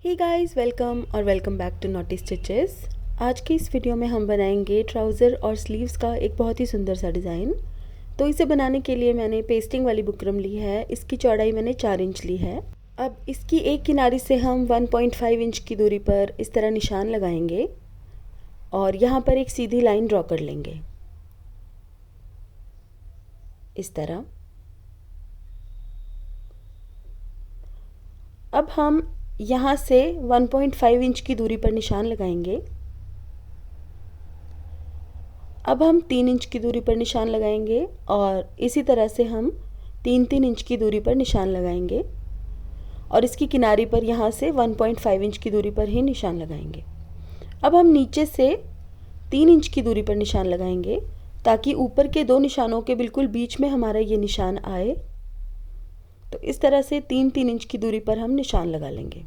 Hey guys, welcome back to naughty stitches. आज की इस वीडियो में हम बनाएंगे ट्राउज़र और स्लीव्स का एक बहुत ही सुंदर सा डिज़ाइन। तो इसे बनाने के लिए मैंने पेस्टिंग वाली बुकरम ली है। इसकी चौड़ाई मैंने 4 इंच ली है। अब इसकी एक किनारे से हम 1.5 इंच की दूरी पर इस तरह निशान लगाएंगे और यहाँ पर एक सीधी लाइन ड्रॉ कर लेंगे इस तरह। अब हम यहाँ से 1.5 इंच की दूरी पर निशान लगाएंगे। अब हम 3 इंच की दूरी पर निशान लगाएंगे और इसी तरह से हम 3-3 इंच की दूरी पर निशान लगाएंगे और इसकी किनारी पर यहाँ से 1.5 इंच की दूरी पर ही निशान लगाएंगे। अब हम नीचे से 3 इंच की दूरी पर निशान लगाएंगे ताकि ऊपर के दो निशानों के बिल्कुल बीच में हमारा ये निशान आए। तो इस तरह से 3-3 इंच की दूरी पर हम निशान लगा लेंगे।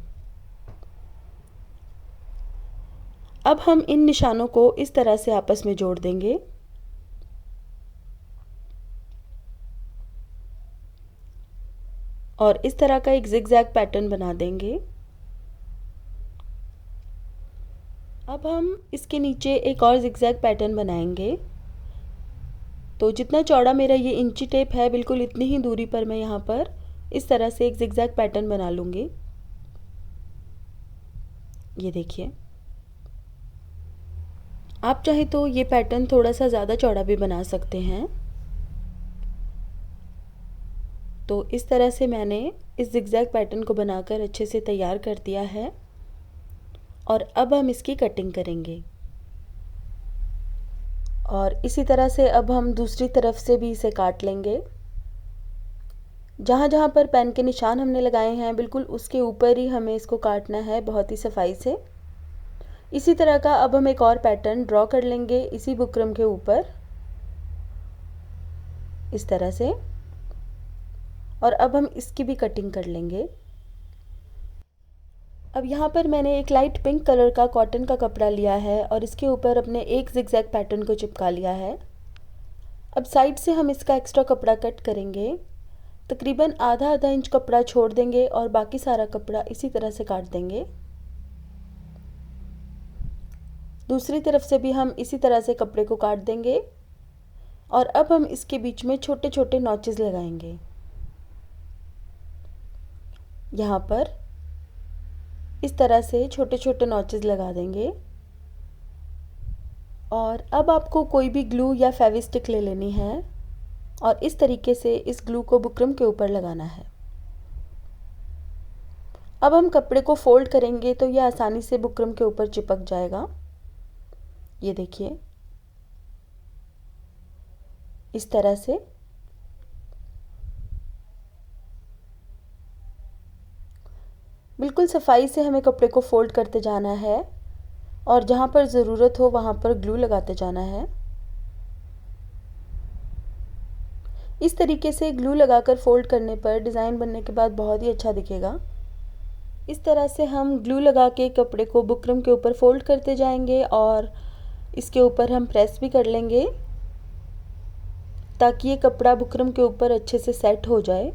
अब हम इन निशानों को इस तरह से आपस में जोड़ देंगे और इस तरह का एक जिगजैग पैटर्न बना देंगे। अब हम इसके नीचे एक और जिगजैग पैटर्न बनाएंगे। तो जितना चौड़ा मेरा ये इंची टेप है, बिल्कुल इतनी ही दूरी पर मैं यहाँ पर इस तरह से एक जिगजैग पैटर्न बना लूँगी। ये देखिए, आप चाहे तो ये पैटर्न थोड़ा सा ज़्यादा चौड़ा भी बना सकते हैं। तो इस तरह से मैंने इस जिगजैग पैटर्न को बनाकर अच्छे से तैयार कर दिया है और अब हम इसकी कटिंग करेंगे। और इसी तरह से अब हम दूसरी तरफ से भी इसे काट लेंगे। जहाँ जहाँ पर पेन के निशान हमने लगाए हैं, बिल्कुल उसके ऊपर ही हमें इसको काटना है बहुत ही सफाई से। इसी तरह का अब हम एक और पैटर्न ड्रॉ कर लेंगे इसी बुकरम के ऊपर इस तरह से, और अब हम इसकी भी कटिंग कर लेंगे। अब यहाँ पर मैंने एक लाइट पिंक कलर का कॉटन का कपड़ा लिया है और इसके ऊपर अपने एक जिगजैग पैटर्न को चिपका लिया है। अब साइड से हम इसका एक्स्ट्रा कपड़ा कट करेंगे। तकरीबन आधा इंच कपड़ा छोड़ देंगे और बाकी सारा कपड़ा इसी तरह से काट देंगे। दूसरी तरफ से भी हम इसी तरह से कपड़े को काट देंगे और अब हम इसके बीच में छोटे छोटे नॉचेस लगाएंगे। यहाँ पर इस तरह से छोटे छोटे नॉचेस लगा देंगे और अब आपको कोई भी ग्लू या फेविस्टिक ले लेनी है और इस तरीके से इस ग्लू को बुकरम के ऊपर लगाना है। अब हम कपड़े को फोल्ड करेंगे तो यह आसानी से बुकरम के ऊपर चिपक जाएगा। ये देखिए, इस तरह से। बिल्कुल सफाई से हमें कपड़े को फोल्ड करते जाना है और जहाँ पर ज़रूरत हो वहाँ पर ग्लू लगाते जाना है। इस तरीके से ग्लू लगाकर फोल्ड करने पर डिज़ाइन बनने के बाद बहुत ही अच्छा दिखेगा। इस तरह से हम ग्लू लगा के कपड़े को बुकरम के ऊपर फोल्ड करते जाएंगे और इसके ऊपर हम प्रेस भी कर लेंगे ताकि ये कपड़ा बुकरम के ऊपर अच्छे से सेट हो जाए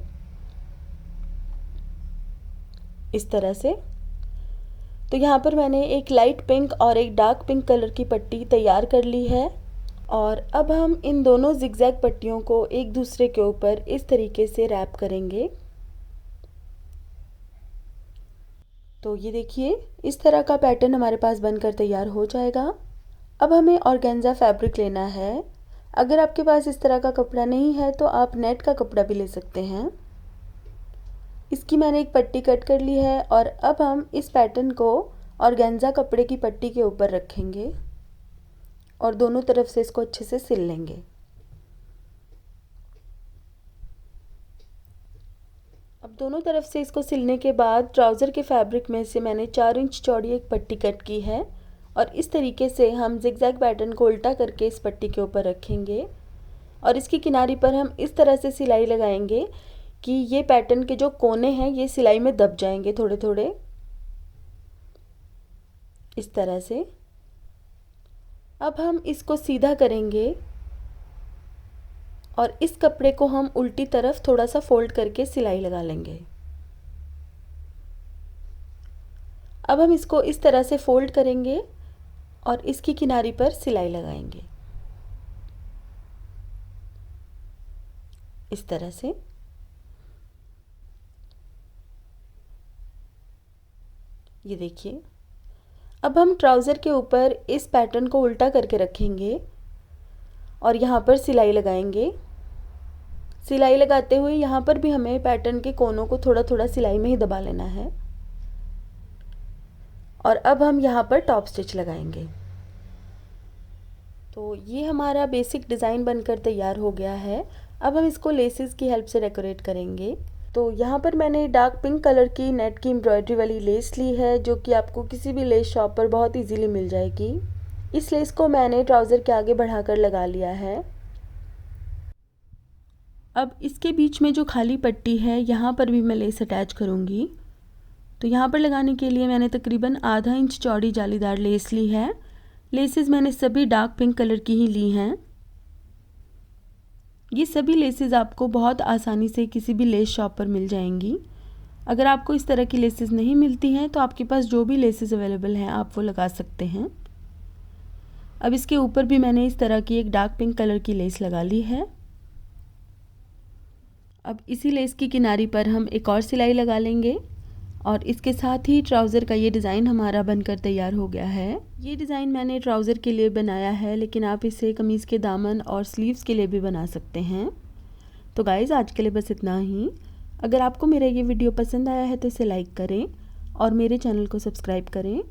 इस तरह से। तो यहाँ पर मैंने एक लाइट पिंक और एक डार्क पिंक कलर की पट्टी तैयार कर ली है और अब हम इन दोनों जिगजैग पट्टियों को एक दूसरे के ऊपर इस तरीके से रैप करेंगे। तो ये देखिए, इस तरह का पैटर्न हमारे पास बनकर तैयार हो जाएगा। अब हमें ऑर्गेन्जा फैब्रिक लेना है। अगर आपके पास इस तरह का कपड़ा नहीं है तो आप नेट का कपड़ा भी ले सकते हैं। इसकी मैंने एक पट्टी कट कर ली है और अब हम इस पैटर्न को ऑर्गेन्जा कपड़े की पट्टी के ऊपर रखेंगे और दोनों तरफ से इसको अच्छे से सिल लेंगे। अब दोनों तरफ से इसको सिलने के बाद ट्राउज़र के फैब्रिक में से मैंने 4 इंच चौड़ी एक पट्टी कट की है और इस तरीके से हम जिगजैग पैटर्न को उल्टा करके इस पट्टी के ऊपर रखेंगे और इसकी किनारी पर हम इस तरह से सिलाई लगाएंगे कि ये पैटर्न के जो कोने हैं ये सिलाई में दब जाएंगे थोड़े थोड़े इस तरह से। अब हम इसको सीधा करेंगे और इस कपड़े को हम उल्टी तरफ थोड़ा सा फोल्ड करके सिलाई लगा लेंगे। अब हम इसको इस तरह से फोल्ड करेंगे और इसकी किनारी पर सिलाई लगाएंगे इस तरह से। ये देखिए, अब हम ट्राउज़र के ऊपर इस पैटर्न को उल्टा करके रखेंगे और यहाँ पर सिलाई लगाएंगे। सिलाई लगाते हुए यहाँ पर भी हमें पैटर्न के कोनों को थोड़ा थोड़ा सिलाई में ही दबा लेना है। और अब हम यहाँ पर टॉप स्टिच लगाएंगे। तो ये हमारा बेसिक डिज़ाइन बनकर तैयार हो गया है। अब हम इसको लेसेस की हेल्प से डेकोरेट करेंगे। तो यहाँ पर मैंने डार्क पिंक कलर की नेट की एम्ब्रॉयडरी वाली लेस ली है, जो कि आपको किसी भी लेस शॉप पर बहुत इजीली मिल जाएगी। इस लेस को मैंने ट्राउज़र के आगे बढ़ाकर लगा लिया है। अब इसके बीच में जो खाली पट्टी है यहाँ पर भी मैं लेस अटैच करूँगी। तो यहाँ पर लगाने के लिए मैंने तकरीबन आधा इंच चौड़ी जालीदार लेस ली है। लेसेस मैंने सभी डार्क पिंक कलर की ही ली हैं। ये सभी लेसेस आपको बहुत आसानी से किसी भी लेस शॉप पर मिल जाएंगी। अगर आपको इस तरह की लेसेस नहीं मिलती हैं तो आपके पास जो भी लेसेस अवेलेबल हैं आप वो लगा सकते हैं। अब इसके ऊपर भी मैंने इस तरह की एक डार्क पिंक कलर की लेस लगा ली है। अब इसी लेस की किनारी पर हम एक और सिलाई लगा लेंगे और इसके साथ ही ट्राउज़र का ये डिज़ाइन हमारा बनकर तैयार हो गया है। ये डिज़ाइन मैंने ट्राउज़र के लिए बनाया है, लेकिन आप इसे कमीज़ के दामन और स्लीव्स के लिए भी बना सकते हैं। तो गाइज़, आज के लिए बस इतना ही। अगर आपको मेरा ये वीडियो पसंद आया है तो इसे लाइक करें और मेरे चैनल को सब्सक्राइब करें।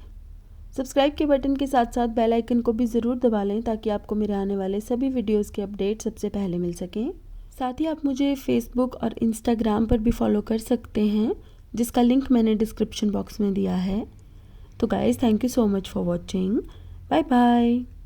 सब्सक्राइब के बटन के साथ साथ बेल आइकन को भी ज़रूर दबा लें, ताकि आपको मेरे आने वाले सभी वीडियोज़ के अपडेट सबसे पहले मिल सकें। साथ ही आप मुझे फेसबुक और इंस्टाग्राम पर भी फॉलो कर सकते हैं, जिसका लिंक मैंने डिस्क्रिप्शन बॉक्स में दिया है। तो guys, thank you so much for watching. Bye bye.